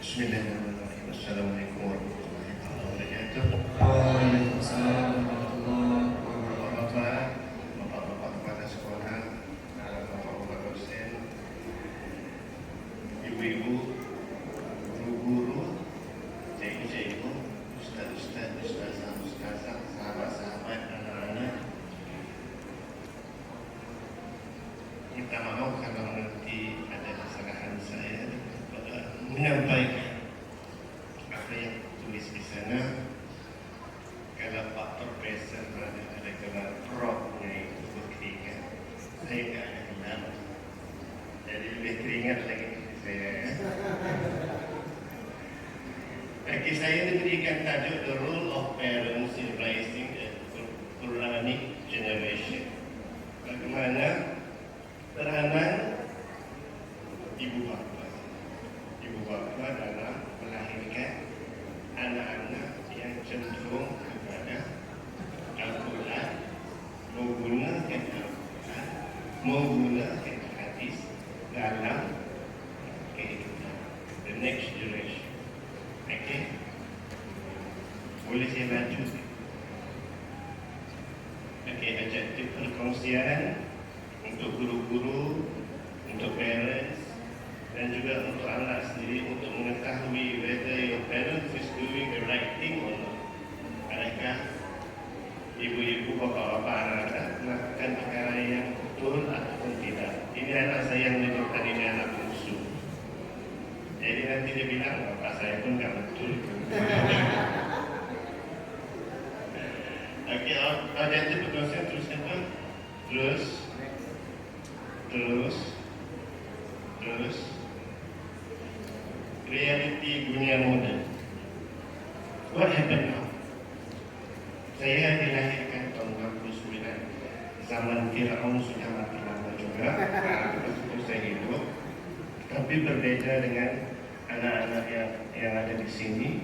Bismillahirrahmanirrahim. Assalamualaikum warahmatullahi wabarakatuh. Waalaikumsalam warahmatullahi Bapak-bapak, bapak-bapak kepala sekolah, bapak-bapak dosen, ibu-ibu, guru-guru, cikgu-cikgu, ustaz-ustaz, ustazah, sahabat-sahabat, anak-anak. Minta maaf kalau nanti ada kesalahan saya menyampaikan apa yang tulis di sana. Kalau Pak Profesor ada gelar Prof-nya itu berkeringat, saya nggak ada gelar, jadi lebih keringat lagi saya. Bagi saya diberikan tajuk The Role of Parents in Raising a Quranic Generation. Bagaimana peranan ibu bapa dalam melahirkan anak-anak yang cenderung kepada Al-Quran, menggunakan Al-Quran, menggunakan hadis dalam kehidupan the next generation. Okay? Boleh saya bantu? Okay, objektif perkongsian untuk guru-guru, untuk parents, dan juga untuk anak sendiri untuk mengetahui whether your parents is doing the right thing or not. Adakah ibu-ibu, bapak-bapak, anak-anak melakukan perkara yang betul ataupun tidak. Ini anak saya yang menunjukkan ini anak bungsu. Jadi nanti dia bilang bapak saya pun nggak betul. Okey, objektif perkongsian terus apa? Terus realiti dunia moden. What happened now? Saya dilahirkan tahun 69. Zaman Firaun sudah mati lama juga. Waktu saya hidup. Tapi berbeda dengan anak-anak yang ada di sini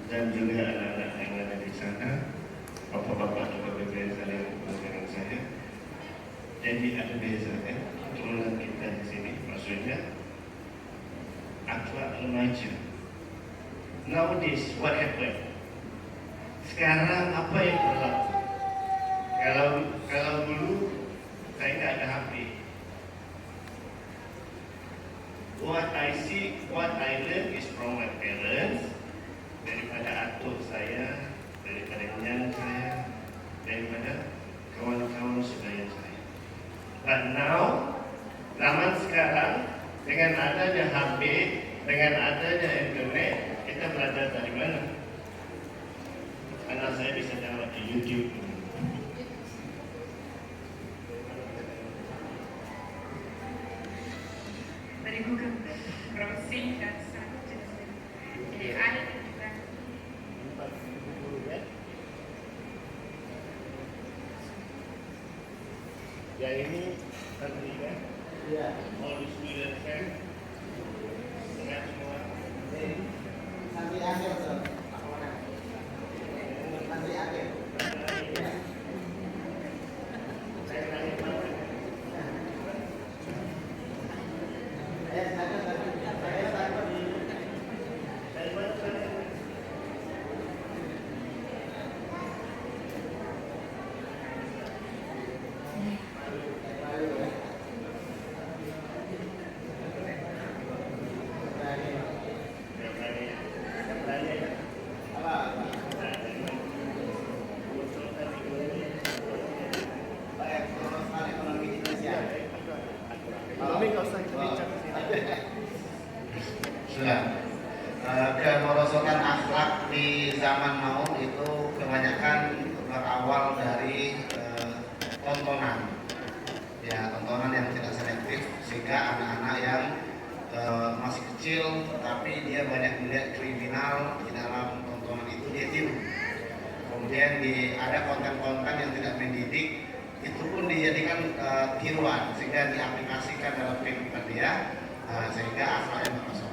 dan juga anak-anak yang ada di sana. Bapak-bapak juga berbeza dengan saya. Jadi ada beza kan? Keturunan kita di sini. Maksudnya akhlak remaja. Nowadays, what happened? Sekarang apa yang berlaku? Kalau dulu saya tidak ada HP. What I see, what I learn is from my parents, daripada atuk saya, daripada nyan saya, daripada kawan-kawan sebaya saya. But now, zaman sekarang, dengan adanya HP, dengan adanya internet, kita belajar dari mana? Anak saya bisa jawab di YouTube. Dari Google browsing dan seterusnya. AI dan yang ini tadi kan? Iya. All the students kan? Ingat semua. Sampai akhir tuh. Sampai akhir. Saya tanya mana? Dari mana saya? Sudah. Kemerosotan akhlak di zaman now itu kebanyakan berawal dari tontonan. Ya, tontonan yang tidak selektif sehingga anak-anak yang masih kecil tapi dia banyak melihat kriminal di dalam tontonan itu dia tiru. Kemudian ada konten-konten yang tidak mendidik itu pun dijadikan tiruan sehingga diaplikasikan dalam kehidupan dia sehingga akhlaknya merosot.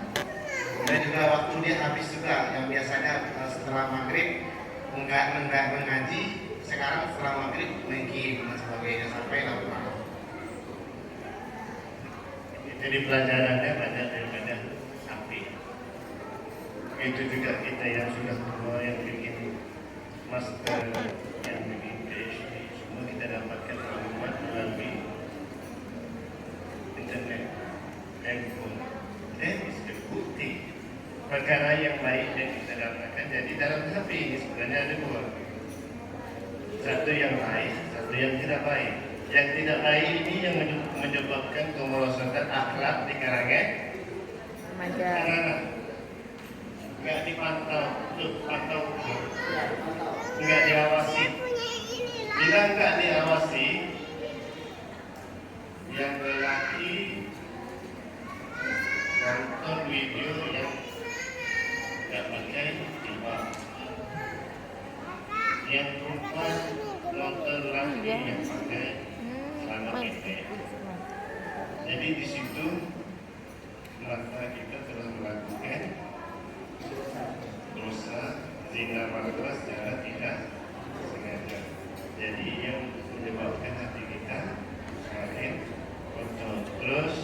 Kemudian juga waktu dia habis juga yang biasanya setelah maghrib enggak mengaji, sekarang setelah maghrib main game dan sebagainya sampai larut malam. Jadi pelajarannya banyak daripada HP. Begitu juga kita yang sudah tua, yang bikin master, yang bikin PhD, semua kita dapatkan maklumat melalui internet, handphone. Dan itu bukti perkara yang baik yang kita dapatkan. Jadi dalam HP ini sebenarnya ada dua. Satu yang baik, satu yang tidak baik. Yang tidak baik ini yang menyebabkan kemerosotan akhlak di kalangan anak-anak. Enggak dipantau, enggak diawasi. Bila enggak diawasi, yang lelaki nonton video yang enggak pakai jilbab, yang perempuan nonton laki yang pakai celana pendek. Jadi di situ maka kita telah melakukan dosa zina marga secara tidak sengaja. Jadi yang menyebabkan hati kita semakin kotor. Terus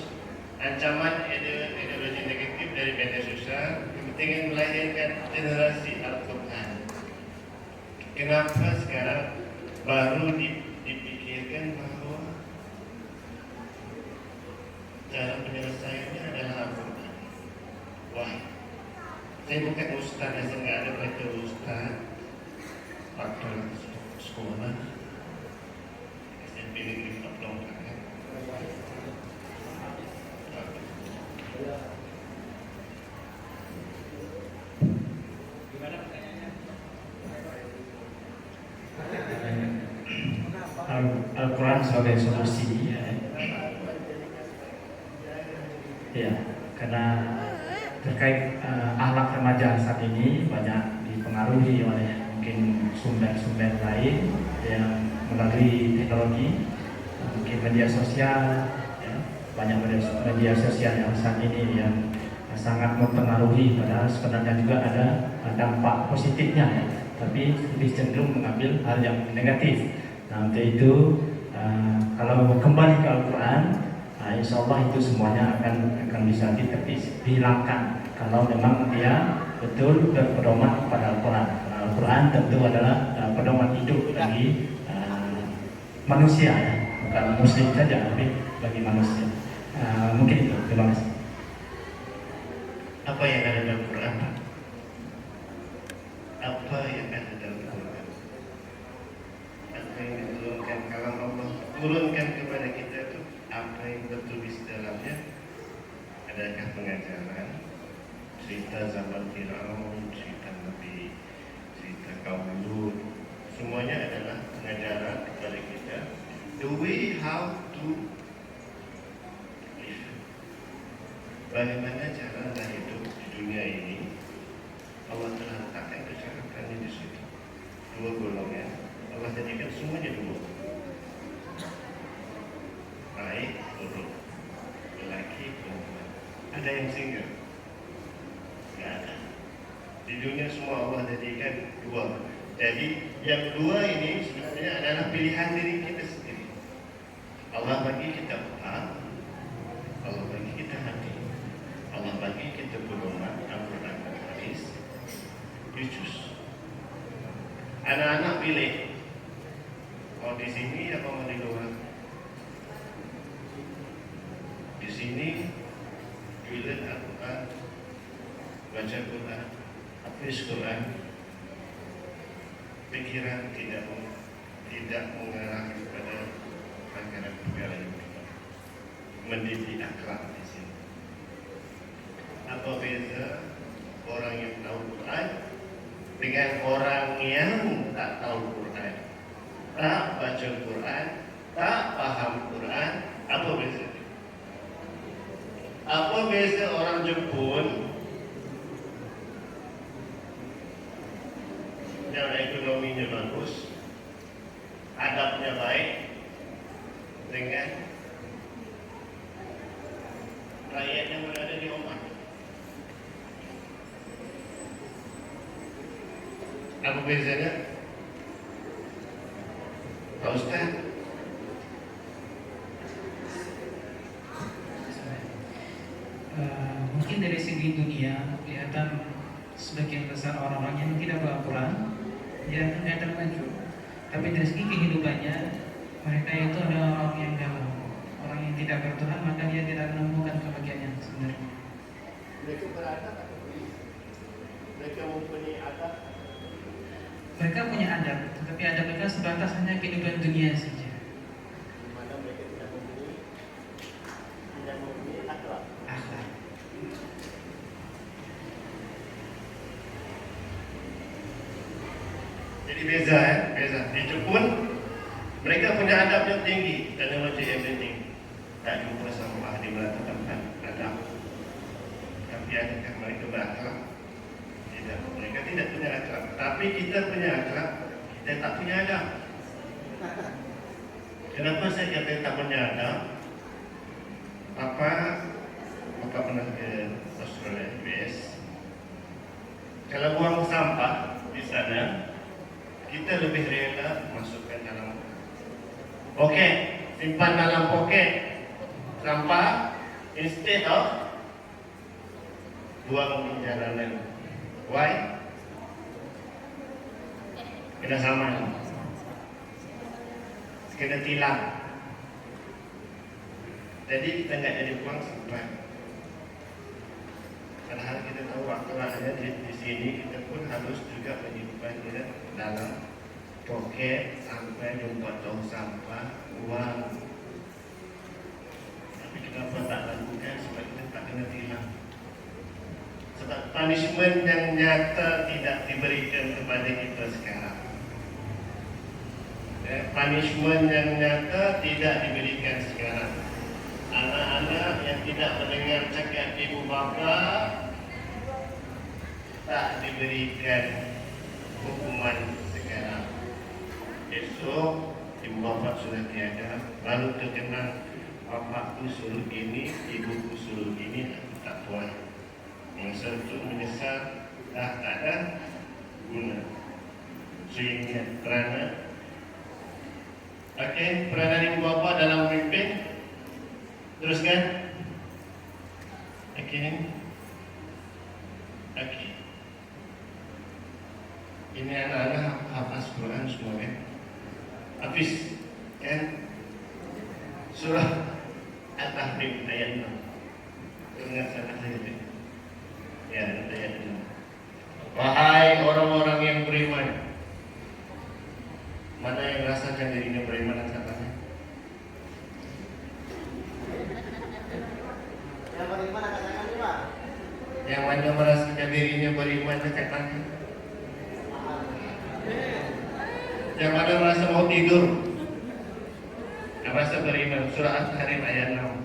ancaman ideologi negatif dari media sosial kepentingan melahirkan generasi Al-Quran. Kenapa sekarang baru dipikirkan bahwa cara penyelesaiannya adalah Al-Quran? Wah, saya bukan ustaz, saya nggak ada baca ustaz faktor sekolah. Saya pilih di upload kan. Al-Quran sebagai solusi ya, karena terkait akhlak remaja saat ini banyak dipengaruhi oleh mungkin sumber-sumber lain yang melalui teknologi, mungkin media sosial ya, banyak media sosial yang saat ini yang sangat mempengaruhi, padahal sebenarnya juga ada dampak positifnya ya, tapi lebih cenderung mengambil hal yang negatif. Nah, untuk itu kalau kembali ke Al-Quran, insya Allah itu semuanya akan bisa dihilangkan kalau memang dia betul berpedoman kepada Al-Quran. Al-Quran tentu adalah pedoman hidup bagi manusia ya, bukan muslim saja tapi bagi manusia. Mungkin itu, terima kasih. Apa yang ada dalam Quran? Apa yang ada dalam Quran? Apa yang diturunkan kalam Allah turunkan kepada kita itu apa yang tertulis dalamnya? Adakah pengajaran, cerita zaman Fir'aun, cerita Nabi, cerita kaum Lut, semuanya adalah pengajaran kepada kita the way how to live. Bagaimana cara anda hidup di dunia ini? Allah telah letakkan kecakapannya di situ. Dua golongan. Allah jadikan semuanya dua. Baik, buruk, lelaki, perempuan. Ada yang single? Tidak ada. Di dunia semua Allah jadikan dua. Jadi yang dua ini sebenarnya adalah pilihan diri kita sendiri. Allah bagi kita otak, Allah bagi kita hati, Allah bagi kita pedoman Al-Quran dan hadis. You choose. Anak-anak pilih mau di sini apa mau di luar. Di sini pilih Al-Quran, baca Quran, hafiz Quran, pikiran tidak mengarah kepada perkara-perkara yang mendidik akhlak di sini. Apa beza orang yang tahu Quran dengan orang yang tak tahu Quran, tak baca Quran, tak paham Quran? Apa beza? Apa beza orang Jepun yang ekonominya bagus, adabnya baik, dengan rakyat yang berada di Oman? Apa bezanya? Pak Ustaz? Mungkin dari segi dunia kelihatan sebagian besar orang-orang yang tidak beraturan, yang mengadap maju. Tapi dari segi kehidupannya, mereka itu adalah orang yang galau, orang yang tidak beraturan, maka dia tidak menemukan kebahagiaan yang sebenarnya. Mereka beradab atau mereka mempunyai adab? Mereka punya adab, tetapi adab mereka sebatas hanya kehidupan dunia saja. Di mana mereka tidak mempunyai akhlak. Akhlak. Jadi beza ya, beza. Itu pun mereka punya adab yang tinggi, kerana macam yang penting. Tak jumpa sama di mana tempat adab. Tapi adakah mereka berakhlak? Tidak, mereka tidak punya akhlak. Tapi kita punya akhlak, kita tak punya adab. Kenapa saya kata tak punya adab? Apa? Maka pernah ke Australia, US. Kalau buang sampah di sana, kita lebih rela masukkan dalam poket, simpan dalam poket sampah instead of buang di jalanan. Why? Kena saman, kena tilang. Jadi kita nggak jadi buang sampah. Padahal kita tahu waktunya di sini kita pun harus juga menyimpannya dalam poket sampai jumpa tong sampah uang. Tapi kenapa tak lakukan? Sebab kita tak kena tilang. Sebab punishment yang nyata tidak diberikan kepada kita sekarang. Punishment yang nyata tidak diberikan sekarang. Anak-anak yang tidak mendengar cakap ibu bapa tak diberikan hukuman sekarang. Esok ibu bapa sudah tiada, baru terkenal bapakku suruh ini, ibuku suruh ini, tak puas. Masa itu menyesal, dah tak ada guna. Sehingga peranan, peranan ibu bapa dalam memimpin. Teruskan. Okey. Ini anak-anak hafaz Quran semua kan? Hafiz kan? Surah At-Tahrim ayat 6. Ingat sangat saja. Ya, ayat 6. Wahai orang-orang yang beriman. Mana yang rasakan dirinya beriman dan katanya? Yang mana merasakan dirinya beriman dan katanya? Yang mana merasa mau tidur? Yang merasa beriman. Surah At-Tahrim ayat 6.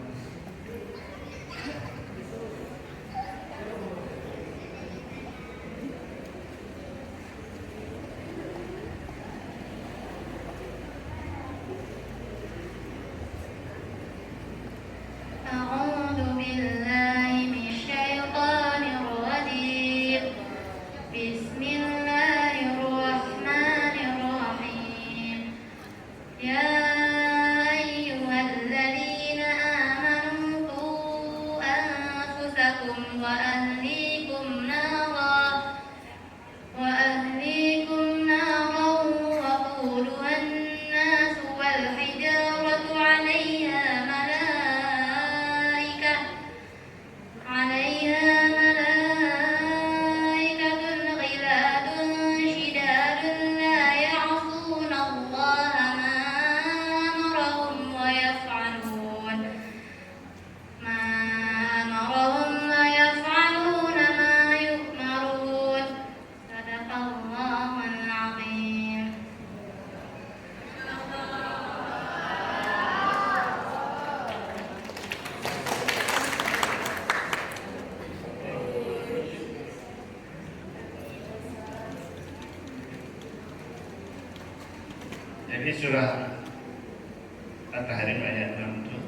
Jadi surah At-Tahrim ayat 6 itu,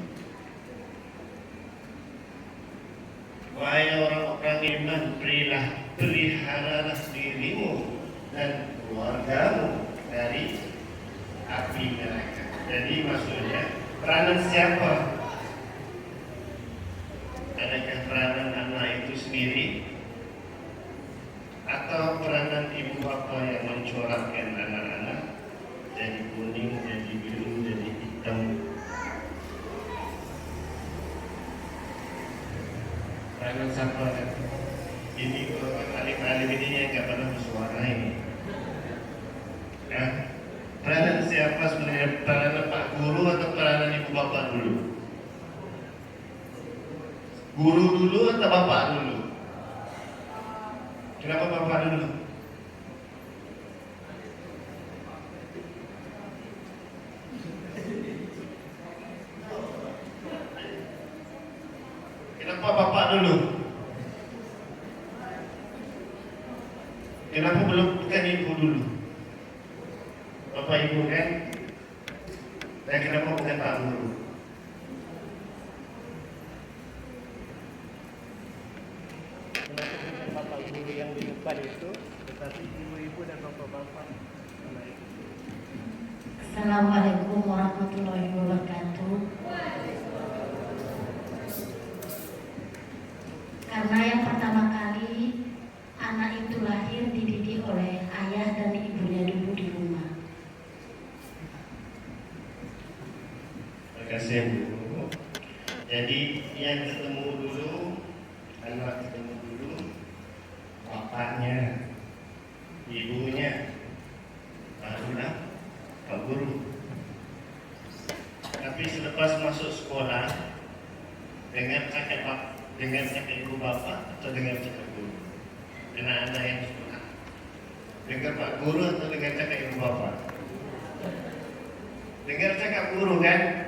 wahai orang-orang iman, peliharalah dirimu dan keluargamu dari api neraka. Jadi maksudnya peranan siapa? Adakah peranan anak itu sendiri Guru dulu atau bapak dulu? Kenapa bapak dulu? Kenapa bapak dulu? Kenapa bukan ibu dulu? Bapak ibu kan? Dan kenapa bukan pak guru? Bapak guru yang di depan itu, tetapi ibu-ibu dan bapak-bapak. Assalamualaikum warahmatullahi wabarakatuh. Karena yang pertama kali anak itu lahir dididik oleh ayah dan ibunya dulu di rumah. Terima kasih Bu. Jadi yang ketemu dulu, anak ketemu dulu, bapaknya, ibunya, barulah Pak Guru. Tapi selepas masuk sekolah, dengan cakap ibu bapak atau dengan cakap guru? Dengan anak yang sekolah, dengar Pak Guru atau dengan cakap ibu bapak? Dengar cakap guru kan?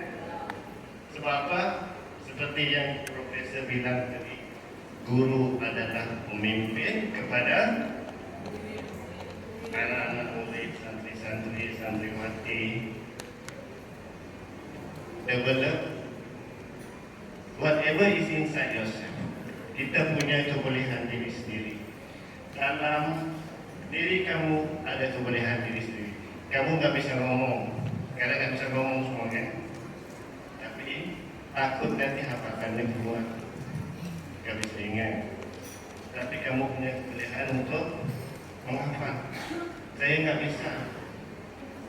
Sebab apa? Seperti yang Profesor bilang tadi, guru adalah pemimpin kepada anak-anak murid, santri-santri, santriwati. Develop whatever is inside yourself. Kita punya kebolehan diri sendiri. Dalam diri kamu ada kebolehan diri sendiri. Kamu nggak bisa ngomong, karena nggak bisa ngomong semua kan. Tapi takut nanti hafalannya keluar, nggak bisa ingat. Tapi kamu punya kebolehan untuk menghafal. Saya nggak bisa,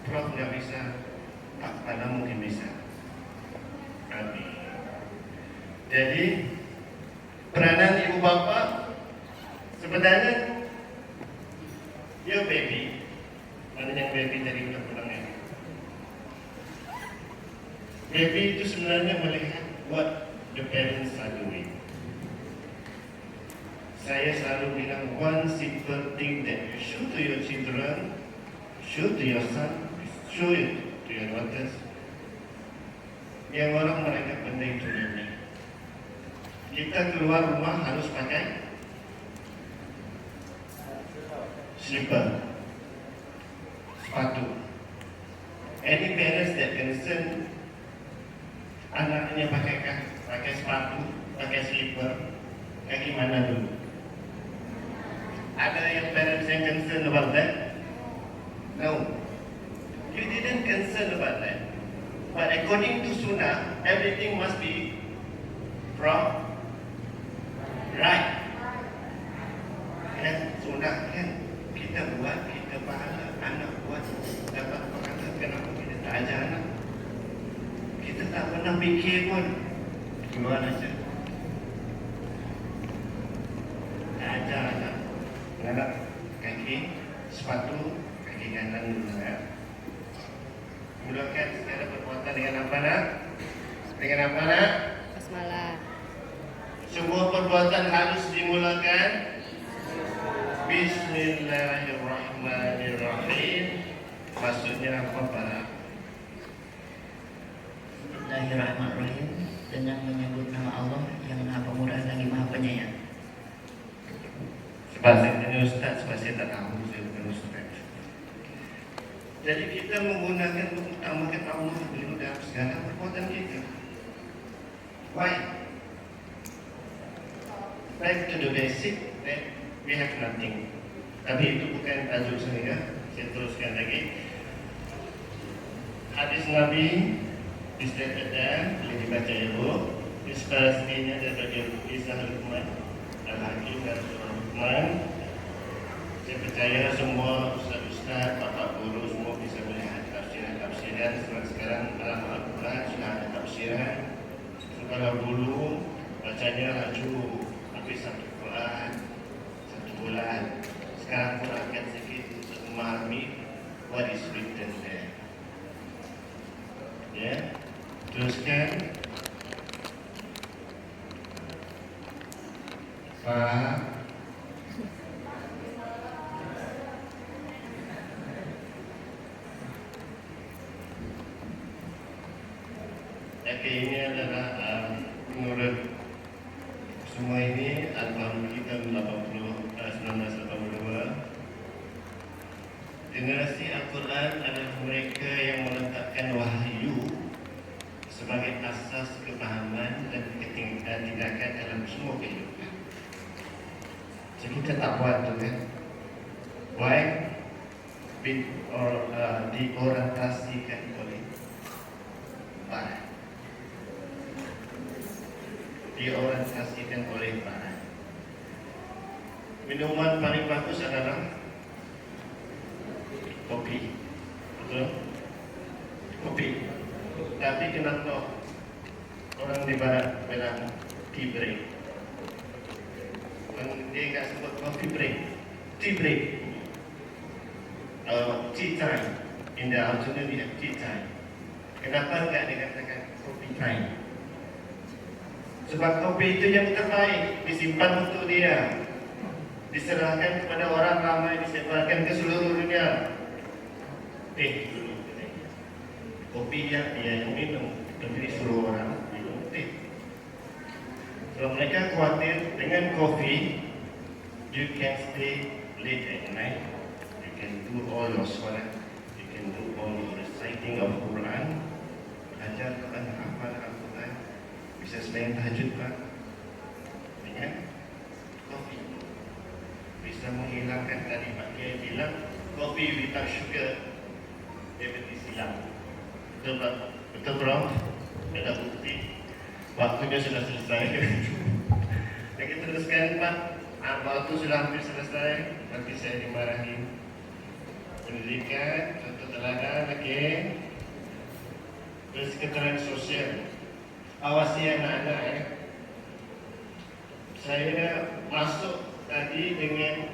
Prof nggak bisa, Pak Pada mungkin bisa. Tapi jadi peranan ibu bapak sebenarnya dia baby. Mana yang baby tadi udah pulang ya? Baby itu sebenarnya melihat what the parents are doing. Saya selalu bilang one simple thing that you show to your children, show to your son, show it to your daughters. Yang orang mereka pandai itu ini. Kita keluar rumah harus pakai slipper, sepatu. Any parents that concern anaknya pakai sepatu, pakai slipper, kaki mana dulu? Ada yang parents yang concern about that? No, you didn't concern about that. But according to Sunnah, everything must be from right. Kan Sunnah kan kita buat, kita pahala, anak buat, dapat pahala. Kenapa kita tak ajar anak? Kita tak pernah fikir pun keluar aja. Tak ajar anak. Anak kaki sepatu, kaki kanan dulu ya. Mulakan segala perbuatan dengan apa nak? Dengan apa nak? Basmalah. Semua perbuatan harus dimulakan Bismillahirrahmanirrahim. Maksudnya apa para? Bismillahirrahmanirrahim. Dengan menyebut nama Allah yang Maha Pemurah lagi Maha Penyayang. Sebab saya ini Ustaz, sebab saya tak tahu, saya bukan Ustaz. Jadi kita menggunakan mengutamakan Allah dulu dalam segala perbuatan kita. Why? Back to the basic, then we have nothing. Tapi itu bukan tajuk saya. Saya teruskan lagi. Hadis Nabi disediakan boleh dibaca ibu. Inspirasinya daripada Kisah Luqman, Al-Hakim dan Surah Luqman. Saya percaya semua ustaz-ustaz, bapak guru semua bisa melihat tafsiran. Sekarang dalam Al-Quran sudah ada tafsiran. Kalau dulu bacanya laju, habis satu Quran, satu bulan. Sekarang kurangkan sedikit untuk memahami what is written there. Ya, teruskan. mereka yang meletakkan wahyu sebagai asas kepahaman dan tindakan dalam semua kehidupan. Jadi kita tak buat tu kan. Baik diorientasikan oleh barat. Diorientasikan oleh barat. Minuman paling bagus adalah kopi. Betul? Kopi. Tapi kenapa orang di barat bilang tea break? Dia enggak sebut coffee break, tea break. Tea time. In the afternoon dia tea time. Kenapa enggak dikatakan coffee time? Sebab kopi itu yang terbaik, disimpan untuk dia, diserahkan kepada orang ramai, disebarkan ke seluruh dunia. Dulu kopi dia yang minum, tapi disuruh orang minum teh. Kalau mereka khawatir dengan kopi, you can stay late at night, you can do all your salat, you can do all your reciting of Quran, belajar Quran, hafal Al-Quran, bisa selain tahajud Pak, dengan kopi. Bisa menghilangkan tadi Pak Kiai bilang, kopi without sugar, dia berarti silam. Betul Pak? Betul Bro? Ada bukti. Waktunya sudah selesai. Kita teruskan Pak. Waktu sudah hampir selesai, tapi saya dimarahi. Pendidikan, contoh teladan, okey. Terus keterangan sosial. Awasi anak-anak ya. Saya masuk tadi dengan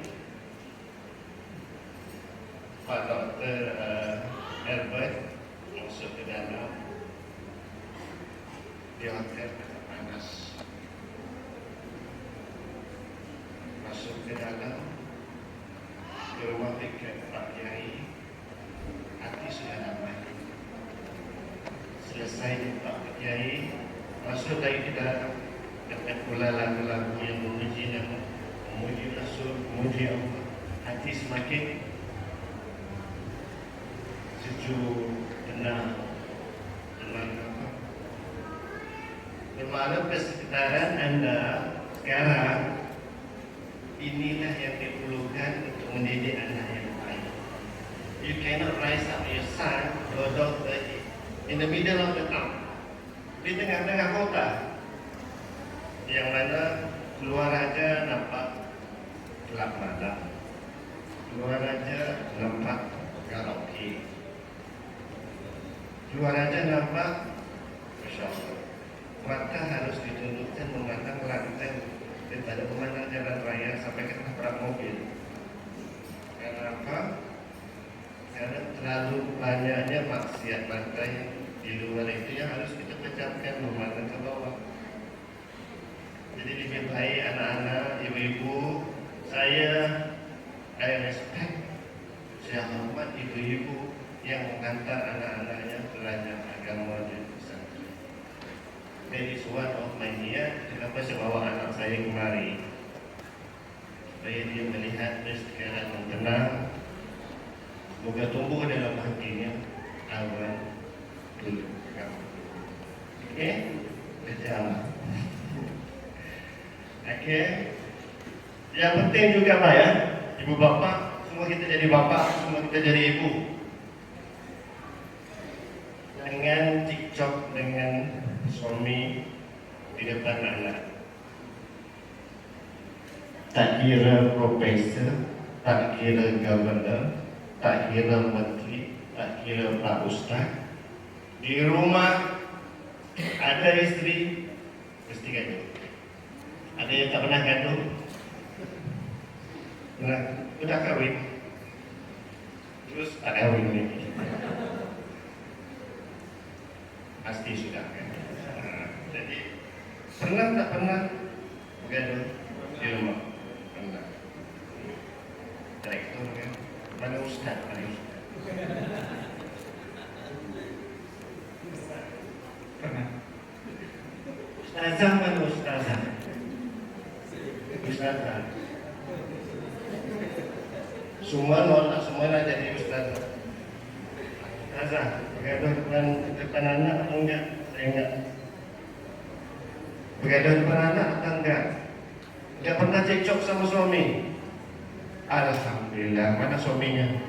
Pak Dr. Herbert masuk ke dalam di hotel panas. Masuk ke dalam ke rumah pikir Pak Kiai, hati sudah damai. Selesai di Pak Kiai, masuk lagi ke dalam dengan pula lagu-lagu yang memuji nama, memuji Rasul, memuji Allah. Hati semakin sejuk, tenang, bermakna kesekitaran Anda sekarang inilah yang diperlukan untuk mendidik anak yang baik. You cannot rise up your son or daughter in the middle of the town, di tengah-tengah kota, yang mana keluar aja nampak gelap malam, keluar aja nampak karaoke, keluar aja nampak Masya Allah. Maka harus ditundukkan memandang lantai daripada memandang jalan raya sampai ke tabrak mobil. Karena apa? Karena terlalu banyaknya maksiat lantai di luar itu yang harus kita pecahkan, memandang ke bawah. Jadi lebih baik anak-anak, ibu-ibu, I respect, saya hormat ibu-ibu yang menghantar anak-anaknya belajar agama di pesantren. That is one of my niat. Kenapa saya bawa anak saya kemari? Supaya dia melihat sekarang yang tenang. Semoga tumbuh dalam hatinya awan dulu. Oke, berjalan. Oke. Yang penting juga Pak ya, ibu bapak, semua kita jadi bapak, semua kita jadi ibu. Jangan cekcok dengan suami di depan anak. Tak kira profesor, tak kira governor, tak kira menteri, tak kira pak ustaz. Di rumah ada istri mesti gaduh. Ada yang tak pernah gaduh? Nah, udah kawin, terus tak kawin lagi. Pasti sudah kan. Jadi pernah tak pernah bergaduh di rumah? Pernah. Direktur kan, mana ustaz? Pernah. Ustazah mana ustazah? Ustazah. Semua nolak, semua nak jadi ustazah. Azah, begaduh depan anak atau enggak? Saya enggak. Begaduh depan anak atau enggak? Enggak pernah cekcok sama suami? Alhamdulillah, mana suaminya?